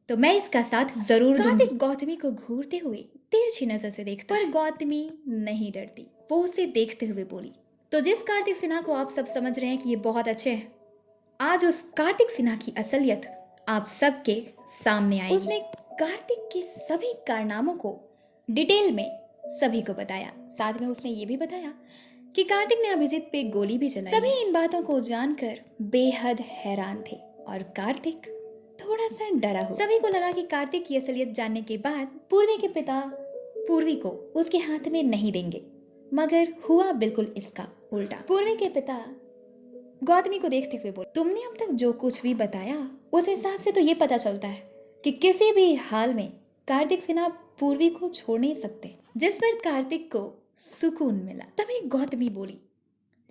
तो मैं इसका साथ जरूर दूंगी। कार्तिक गौतमी को घूरते हुए तिरछी नजर से देखता, पर गौतमी नहीं डरती। वो उसे देखते हुए बोली, तो जिस कार्तिक सिन्हा को आप सब समझ रहे हैं कि ये बहुत अच्छे हैं, आज उस कार्तिक सिन्हा की असलियत आप सबके सामने आएगी। उसने कार्तिक के सभी कारनामों को डिटेल में सभी को बताया। साथ में उसने ये भी बताया कि कार्तिक ने अभिजीत पे गोली भी चलाई। सभी इन बातों को जानकर बेहद हैरान थे और कार्तिक थोड़ा सा डरा हुआ। सभी को लगा कि कार्तिक की असलियत जानने के बाद पूर्वी के पिता पूर्वी को उसके हाथ में नहीं देंगे, मगर हुआ बिल्कुल इसका उल्टा। पूर्वी के पिता गौतमी को देखते हुए बोले, तुमने अब तक जो कुछ भी बताया उस हिसाब से तो ये पता चलता है कि किसी भी हाल में कार्तिक सिन्हा पूर्वी को छोड़ नहीं सकते, जिस पर कार्तिक को सुकून मिला। तभी गौतमी बोली,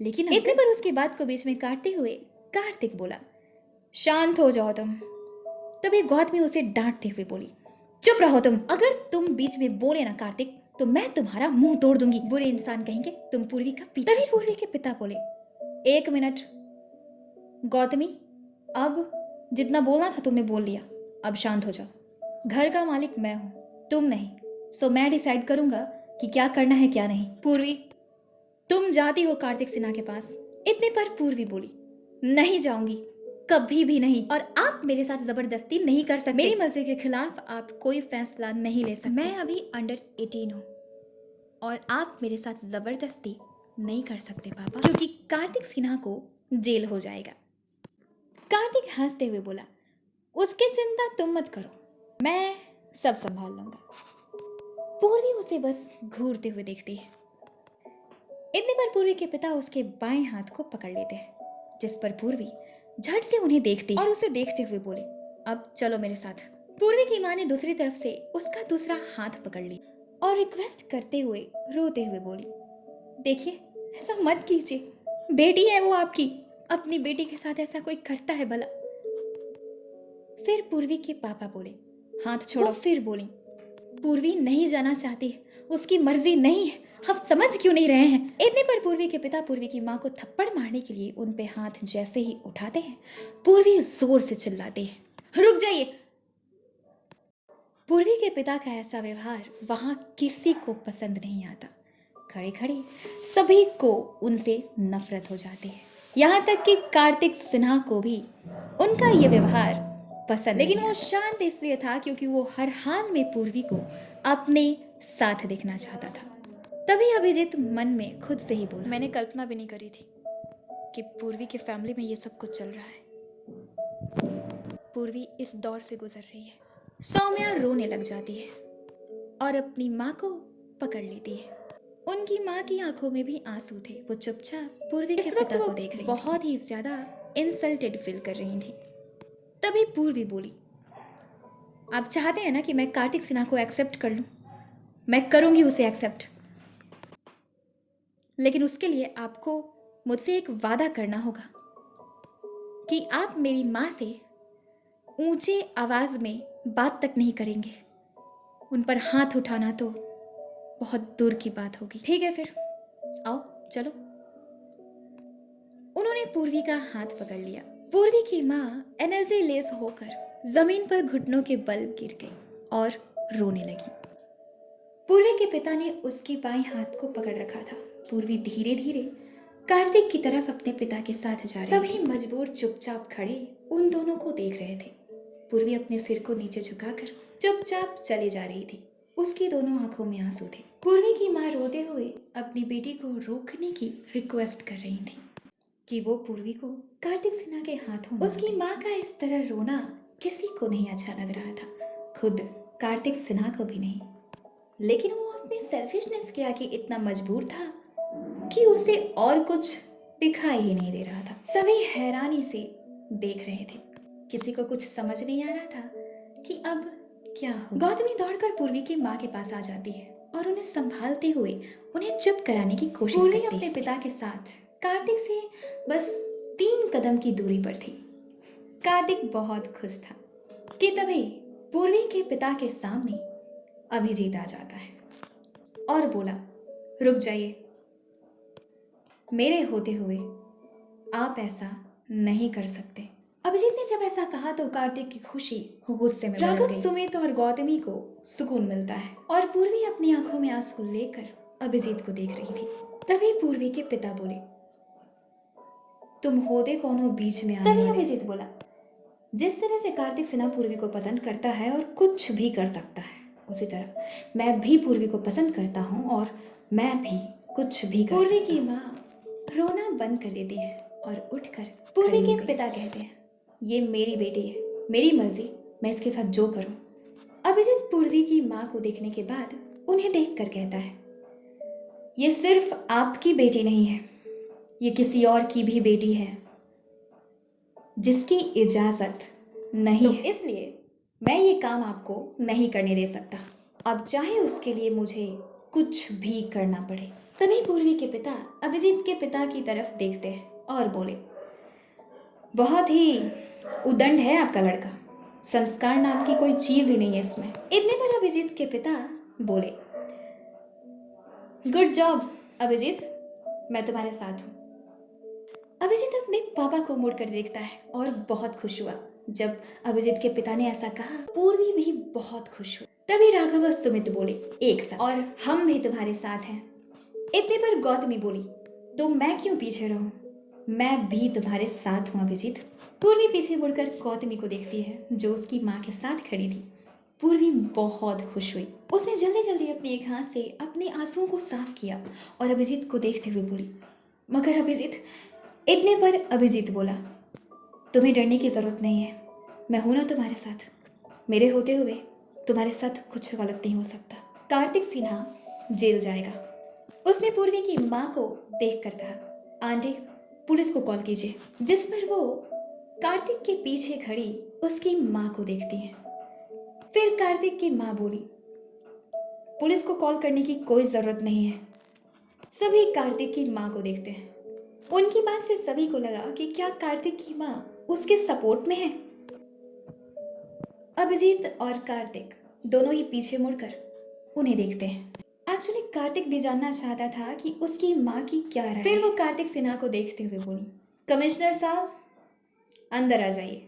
लेकिन इतने पर उसकी बात को बीच में काटते हुए कार्तिक बोला, शांत हो जाओ तुम। तभी गौतमी उसे डांटते हुए बोली, चुप रहो तुम, अगर तुम बीच में बोले ना कार्तिक तो मैं तुम्हारा मुंह तोड़ दूंगी, बुरे इंसान कहेंगे, तुम पूर्वी का पीछे। तभी पूर्वी के पिता बोले, एक मिनट गौतमी, अब जितना बोलना था तुमने बोल लिया, अब शांत हो जाओ। घर का मालिक मैं हूं, तुम नहीं, सो मैं डिसाइड करूंगा कि क्या करना है क्या नहीं। पूर्वी, तुम जाती हो कार्तिक सिन्हा के पास। इतने पर पूर्वी बोली, नहीं जाऊंगी, कभी भी नहीं, और आप मेरे साथ जबरदस्ती नहीं कर सकते। मेरी मर्जी के खिलाफ आप कोई फैसला नहीं ले सकते। मैं अभी अंडर 18 हूँ और आप मेरे साथ जबरदस्ती नहीं कर सकते पापा, क्योंकि कार्तिक सिन्हा को जेल हो जाएगा। कार्तिक हंसते हुए बोला, उसकी चिंता तुम मत करो, मैं सब संभाल लूंगा। पूर्वी उसे बस घूरते हुए देखती है। इतने पर पूर्वी के पिता उसके बाएं हाथ को पकड़ लेते हैं, जिस पर पूर्वी झट से उन्हें देखती और उसे देखते हुए बोले, अब चलो मेरे साथ। पूर्वी की माँ ने दूसरी तरफ से उसका दूसरा हाथ पकड़ ली और रिक्वेस्ट करते हुए रोते हुए बोली, देखिए ऐसा मत कीजिए, बेटी है वो आपकी, अपनी बेटी के साथ ऐसा कोई करता है भला। फिर पूर्वी के पापा बोले, हाथ छोड़ो। फिर बोली, पूर्वी नहीं जाना चाहती, उसकी मर्जी नहीं है, आप समझ क्यों नहीं रहे हैं। इतने पर पूर्वी के पिता पूर्वी की माँ को थप्पड़ मारने के लिए उन पे हाथ जैसे ही उठाते हैं, पूर्वी जोर से चिल्लाती है, रुक जाइए। पूर्वी के पिता का ऐसा व्यवहार वहां किसी को पसंद नहीं आता। खड़े खड़े सभी को उनसे नफरत हो जाती है, यहाँ तक कि कार्तिक सिन्हा को भी उनका ये व्यवहार पसंद। लेकिन वो शांत इसलिए था क्योंकि वो हर हाल में पूर्वी को अपने साथ देखना चाहता था। तभी अभिजीत मन में खुद से ही बोला, मैंने कल्पना भी नहीं करी थी कि पूर्वी के फैमिली में ये सब कुछ चल रहा है। पूर्वी इस दौर से गुजर रही है। सौम्या रोने लग जाती है और अपनी माँ को पकड़ लेती है उनकी माँ की आंखों में भी आंसू थे। वो चुपचाप पूर्वी के पिता को देख रही थी। बहुत ही ज्यादा इंसल्टेड फील कर रही थी। तभी पूर्वी बोली, आप चाहते हैं ना कि मैं कार्तिक सिन्हा को एक्सेप्ट कर लूं? मैं करूंगी उसे एक्सेप्ट, लेकिन उसके लिए आपको मुझसे एक वादा करना होगा कि आप मेरी माँ से ऊंचे आवाज में बात तक नहीं करेंगे। उन पर हाथ उठाना तो बहुत दूर की बात होगी। ठीक है फिर, आओ चलो। उन्होंने पूर्वी का हाथ पकड़ लिया। पूर्वी की माँ एनर्जी लेस होकर जमीन पर घुटनों के बल गिर गई और रोने लगी। पूर्वी के पिता ने उसके बाएं हाथ को पकड़ रखा था। पूर्वी धीरे धीरे कार्तिक की तरफ अपने पिता के साथ जा रही थी। सभी मजबूर चुपचाप खड़े उन दोनों को देख रहे थे। पूर्वी अपने सिर को नीचे झुकाकर चुपचाप चली जा रही थी। उसकी दोनों आंखों में आंसू थे। पूर्वी की माँ रोते हुए अपनी बेटी को रोकने की रिक्वेस्ट कर रही थी कि वो पूर्वी को कार्तिक सिन्हा के हाथों में। उसकी माँ का इस तरह रोना किसी को नहीं अच्छा लग रहा था, खुद कार्तिक सिन्हा को भी नहीं। लेकिन वो अपनी सेल्फिशनेस के आगे इतना मजबूर था कि उसे और कुछ दिखाई ही नहीं दे रहा था। सभी हैरानी से देख रहे थे। किसी को कुछ समझ नहीं आ रहा था कि अब क्या हो। गौतमी दौड़कर पूर्वी की माँ के पास आ जाती है और उन्हें संभालते हुए उन्हें चुप कराने की कोशिश करती है। पूर्वी अपने पिता के साथ कार्तिक से बस 3 कदम की दूरी पर थी। कार्तिक बहुत खुश था कि तभी पूर्वी के पिता के सामने अभिजीत आ जाता है और बोला, रुक जाइए, मेरे होते हुए आप ऐसा नहीं कर सकते। अभिजीत ने जब ऐसा कहा तो कार्तिक की खुशी गुस्से में बदल गई। राघव, सुमित और गौतमी को सुकून मिलता है और पूर्वी अपनी आंखों में आंसू लेकर अभिजीत को देख रही थी। तभी पूर्वी के पिता बोले, तुम होते कौन हो बीच में आने वाले? तभी अभिजीत बोला, जिस तरह से कार्तिक सिन्हा पूर्वी को पसंद करता है और कुछ भी कर सकता है, उसी तरह मैं भी पूर्वी को पसंद करता हूँ और मैं भी कुछ भी कर पूर्वी की माँ रोना बंद कर देती है और उठकर पूर्वी के पिता कहते हैं, ये मेरी बेटी है, मेरी मर्जी, मैं इसके साथ जो करूं। अभिजीत पूर्वी की माँ को देखने के बाद उन्हें देखकर कहता है, ये सिर्फ आपकी बेटी नहीं है, ये किसी और की भी बेटी है जिसकी इजाजत नहीं है। इसलिए मैं ये काम आपको नहीं करने दे सकता, अब चाहे उसके लिए मुझे कुछ भी करना पड़े। तभी पूर्वी के पिता अभिजीत के पिता की तरफ देखते हैं और बोले, बहुत ही उदंड है आपका लड़का, संस्कार नाम की कोई चीज ही नहीं है इसमें। इतने पर अभिजीत के पिता बोले, गुड जॉब अभिजीत, मैं तुम्हारे साथ हूँ। अभिजीत अपने पापा को मुड़कर देखता है और बहुत खुश हुआ। जब अभिजीत के पिता ने ऐसा कहा, पूर्वी भी बहुत खुश हुई। तभी राघव और सुमित बोले एक साथ, और हम भी तुम्हारे साथ हैं। इतने पर गौतमी बोली, तो मैं क्यों पीछे रहूं, मैं भी तुम्हारे साथ हूं अभिजीत। पूर्वी पीछे मुड़कर गौतमी को देखती है जो उसकी माँ के साथ खड़ी थी। पूर्वी बहुत खुश हुई। उसने जल्दी जल्दी अपने एक हाथ से अपने आंसुओं को साफ किया और अभिजीत को देखते हुए बोली, मगर अभिजीत। इतने पर अभिजीत बोला, तुम्हें डरने की जरूरत नहीं है, मैं हूं ना तुम्हारे साथ, मेरे होते हुए तुम्हारे साथ कुछ गलत नहीं हो सकता। कार्तिक सिन्हा जेल जाएगा। उसने पूर्वी की माँ को देखकर कहा, आंटी पुलिस को कॉल कीजिए। जिस पर वो कार्तिक के पीछे खड़ी उसकी माँ को देखती है। फिर कार्तिक की माँ बोली, पुलिस को कॉल करने की कोई जरूरत नहीं है। सभी कार्तिक की माँ को देखते हैं। उनकी बात से सभी को लगा कि क्या कार्तिक की माँ उसके सपोर्ट में है। अभिजीत और कार्तिक दोनों ही पीछे मुड़कर उन्हें देखते हैं। एक्चुअली कार्तिक भी जानना चाहता था कि उसकी माँ की क्या राय है। फिर वो कार्तिक सिन्हा को देखते हुए बोली, कमिश्नर साहब अंदर आ जाइए।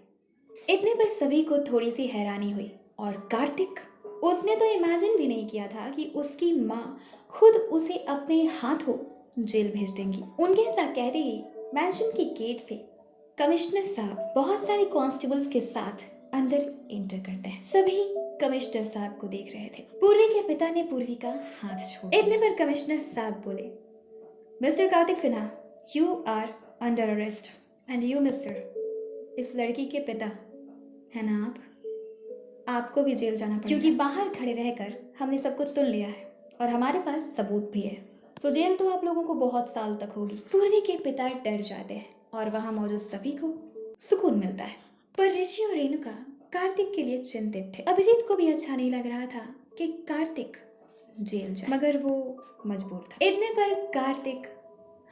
इतने पर सभी को थोड़ी सी हैरानी हुई और कार्तिक, उसने तो इमेजिन भी नहीं किया था कि उसकी माँ खुद उसे अपने हाथों जेल भेज देंगी। उनके ऐसा कहते ही मैंशन की गेट से कमिश्नर साहब बहुत सारे कांस्टेबल्स के साथ अंदर एंटर करते हैं। सभी कमिश्नर साहब को देख रहे थे। पूर्वी के पिता ने पूर्वी का हाथ छोड़। इतने पर कमिश्नर साहब बोले, mister Kartik Sinha, you are under arrest and you mister, इस लड़की के पिता है ना आपको भी जेल जाना पड़ेगा, क्योंकि बाहर खड़े रहकर हमने सब कुछ सुन लिया है और हमारे पास सबूत भी है। तो जेल तो आप लोगों को बहुत साल तक होगी। पूर्वी के पिता डर जाते हैं और वहाँ मौजूद सभी को सुकून मिलता है। पर ऋषि और रेणुका कार्तिक के लिए चिंतित थे। अभिजीत को भी अच्छा नहीं लग रहा था कि कार्तिक जेल जाए, मगर वो मजबूर था। इतने पर कार्तिक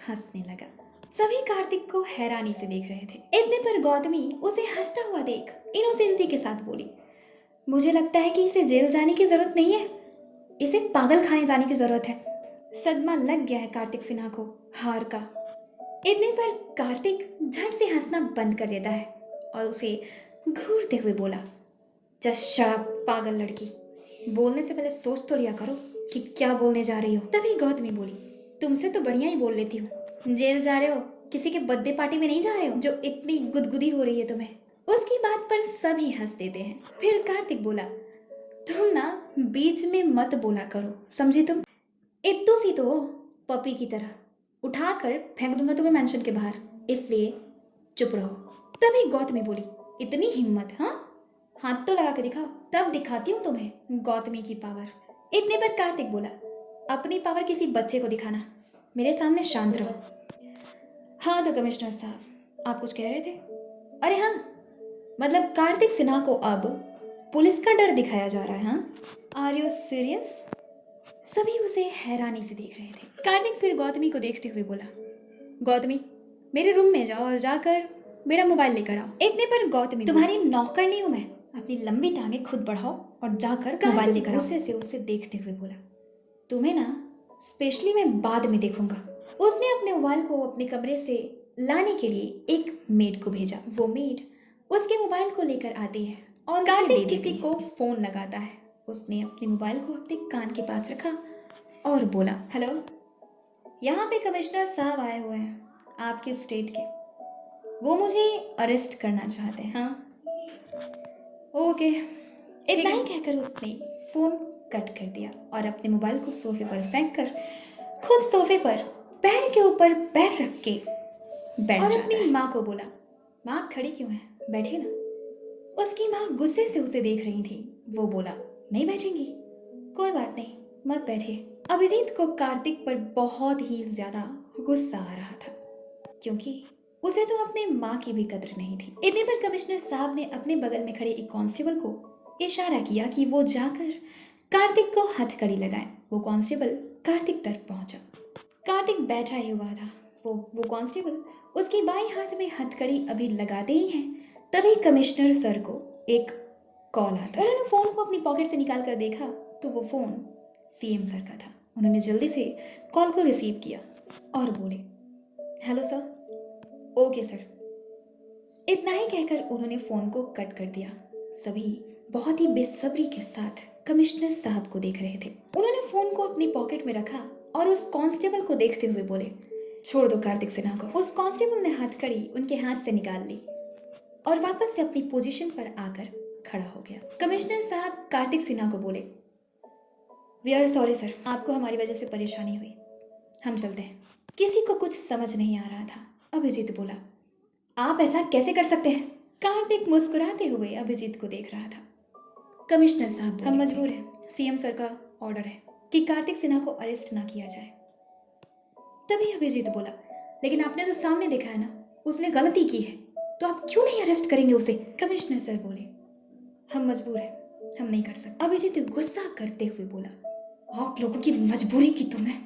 हंसने लगा। सभी कार्तिक को हैरानी से देख रहे थे। इतने पर गौतमी उसे हंसता हुआ देख इनोसेंसी के साथ बोली, मुझे लगता है कि इसे जेल जाने की जरूरत नहीं है, इसे पागल खाने जाने की जरूरत है। सदमा लग गया है कार्तिक सिन्हा को हार का। इतने पर कार्तिक झट से हंसना बंद कर देता है और उसे घूरते हुए बोला, जस्ट शट अप पागल लड़की, बोलने से पहले सोच तो लिया करो कि क्या बोलने जा रही हो। तभी गौतमी बोली, तुमसे तो बढ़िया ही बोल लेती हूँ। जेल जा रहे हो, किसी के बर्थडे पार्टी में नहीं जा रहे हो जो इतनी गुदगुदी हो रही है तुम्हें। उसकी बात पर सभी हंस देते हैं। फिर कार्तिक बोला, तुम ना बीच में मत बोला करो, समझी तुम? इतू सी तो हो, पपी की तरह उठाकर फेंक दूंगा तुम्हें मेंशन के बाहर, इसलिए चुप रहो। तभी गौतमी बोली, इतनी हिम्मत? हाँ, हाथ तो लगा के दिखाओ, तब दिखाती हूँ तुम्हें गौतमी की पावर। इतने पर कार्तिक बोला, अपनी पावर किसी बच्चे को दिखाना, मेरे सामने शांत रहो। हाँ तो कमिश्नर साहब, आप कुछ कह रहे थे? अरे हाँ, मतलब कार्तिक सिन्हा को अब पुलिस का डर दिखाया जा रहा है। हाँ, आर यू सीरियस? सभी उसे हैरानी से देख रहे थे। कार्तिक फिर गौतमी को देखते हुए बोला, गौतमी मेरे रूम में जाओ और जाकर मेरा मोबाइल लेकर आओ। इतने पर गौतमी, तुम्हारी नौकर नहीं हूं मैं, अपनी लंबी टांगे खुद बढ़ाओ और जाकर मोबाइल लेकर आओ। गुस्से से उसे देखते हुए बोला, तुम्हें ना स्पेशली मैं बाद में देखूंगा। उसने अपने मोबाइल को अपने कमरे से लाने के लिए एक मेड को भेजा। वो मेड उसके मोबाइल को लेकर आती है और कार्तिक किसी को फोन लगाता है। उसने अपने मोबाइल को अपने कान के पास रखा और बोला, हेलो, यहाँ पे कमिश्नर साहब आए हुए हैं आपके स्टेट के, वो मुझे अरेस्ट करना चाहते हैं। हाँ ओके, इतना ही कहकर उसने फोन कट कर दिया और अपने मोबाइल को सोफे पर फेंक कर खुद सोफे पर पैर के ऊपर पैर रख के बैठ और अपनी माँ को बोला, माँ खड़ी क्यों है, बैठिए ना। उसकी माँ गुस्से से उसे देख रही थी। वो बोला, नहीं बैठेंगी, कोई बात नहीं, मत बैठिए। अभिजीत को कार्तिक पर बहुत ही ज्यादा गुस्सा आ रहा था, क्योंकि उसे तो अपने माँ की भी कदर नहीं थी। इतने पर कमिश्नर साहब ने अपने बगल में खड़े एक कांस्टेबल को इशारा किया कि वो जाकर कार्तिक को हथकड़ी लगाए। वो कांस्टेबल कार्तिक तक पहुंचा। कार्तिक बैठा ही हुआ था। वो कांस्टेबल उसकी बाई हाथ में हथकड़ी अभी लगाते ही हैं, तभी कमिश्नर सर को एक कॉल आता है। उन्होंने फोन को अपनी पॉकेट से निकाल कर देखा तो वो फोन सीएम सर का था। उन्होंने जल्दी से कॉल को रिसीव किया और बोले, हेलो सर। Okay sir. इतना ही कहकर उन्होंने फोन को कट कर दिया। सभी बहुत ही बेसब्री के साथ कमिश्नर साहब को देख रहे थे। उन्होंने फोन को अपनी पॉकेट में रखा और उस कांस्टेबल को देखते हुए बोले, छोड़ दो कार्तिक सिन्हा को। उस कांस्टेबल ने हथकड़ी उनके हाथ से निकाल ली और वापस से अपनी पोजीशन पर आकर खड़ा हो गया। कमिश्नर साहब कार्तिक सिन्हा को बोले, वी आर सॉरी सर, आपको हमारी वजह से परेशानी हुई, हम चलते हैं। किसी को कुछ समझ नहीं आ रहा था। अभिजीत बोला, आप ऐसा कैसे कर सकते हैं? कार्तिक मुस्कुराते हुए अभिजीत को देख रहा था। कमिश्नर साहब, हम मजबूर हैं, सीएम सर का ऑर्डर है कि कार्तिक सिन्हा को अरेस्ट ना किया जाए। तभी अभिजीत बोला, लेकिन आपने तो सामने देखा है ना, उसने गलती की है, तो आप क्यों नहीं अरेस्ट करेंगे उसे? कमिश्नर सर बोले, हम मजबूर हैं, हम नहीं कर सकते। अभिजीत गुस्सा करते हुए बोला, आप लोगों की मजबूरी की तो मैं।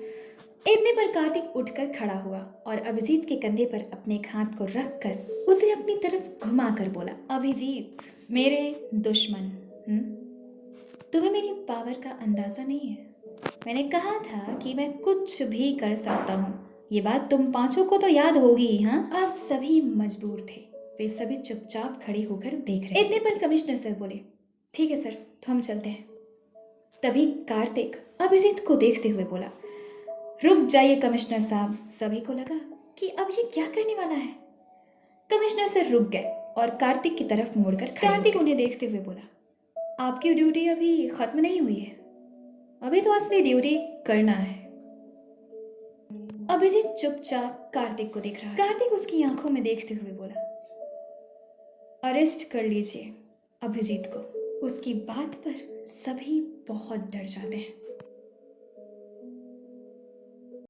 इतने पर कार्तिक उठकर खड़ा हुआ और अभिजीत के कंधे पर अपने एक हाथ को रखकर उसे अपनी तरफ घुमाकर बोला, अभिजीत मेरे दुश्मन, तुम्हें मेरी पावर का अंदाजा नहीं है। मैंने कहा था कि मैं कुछ भी कर सकता हूँ, ये बात तुम पांचों को तो याद होगी। हाँ, अब सभी मजबूर थे। वे सभी चुपचाप खड़े होकर देख रहे। इतने पर कमिश्नर सर बोले, ठीक है सर, तो हम चलते हैं। तभी कार्तिक अभिजीत को देखते हुए बोला, रुक जाइए कमिश्नर साहब। सभी को लगा कि अब ये क्या करने वाला है। कमिश्नर सर रुक गए और कार्तिक की तरफ मुड़कर कार्तिक उन्हें देखते हुए बोला, आपकी ड्यूटी अभी खत्म नहीं हुई है, अभी तो असली ड्यूटी करना है। अभिजीत चुपचाप कार्तिक को देख रहा है। कार्तिक उसकी आंखों में देखते हुए बोला, अरेस्ट कर लीजिए अभिजीत को। उसकी बात पर सभी बहुत डर जाते हैं।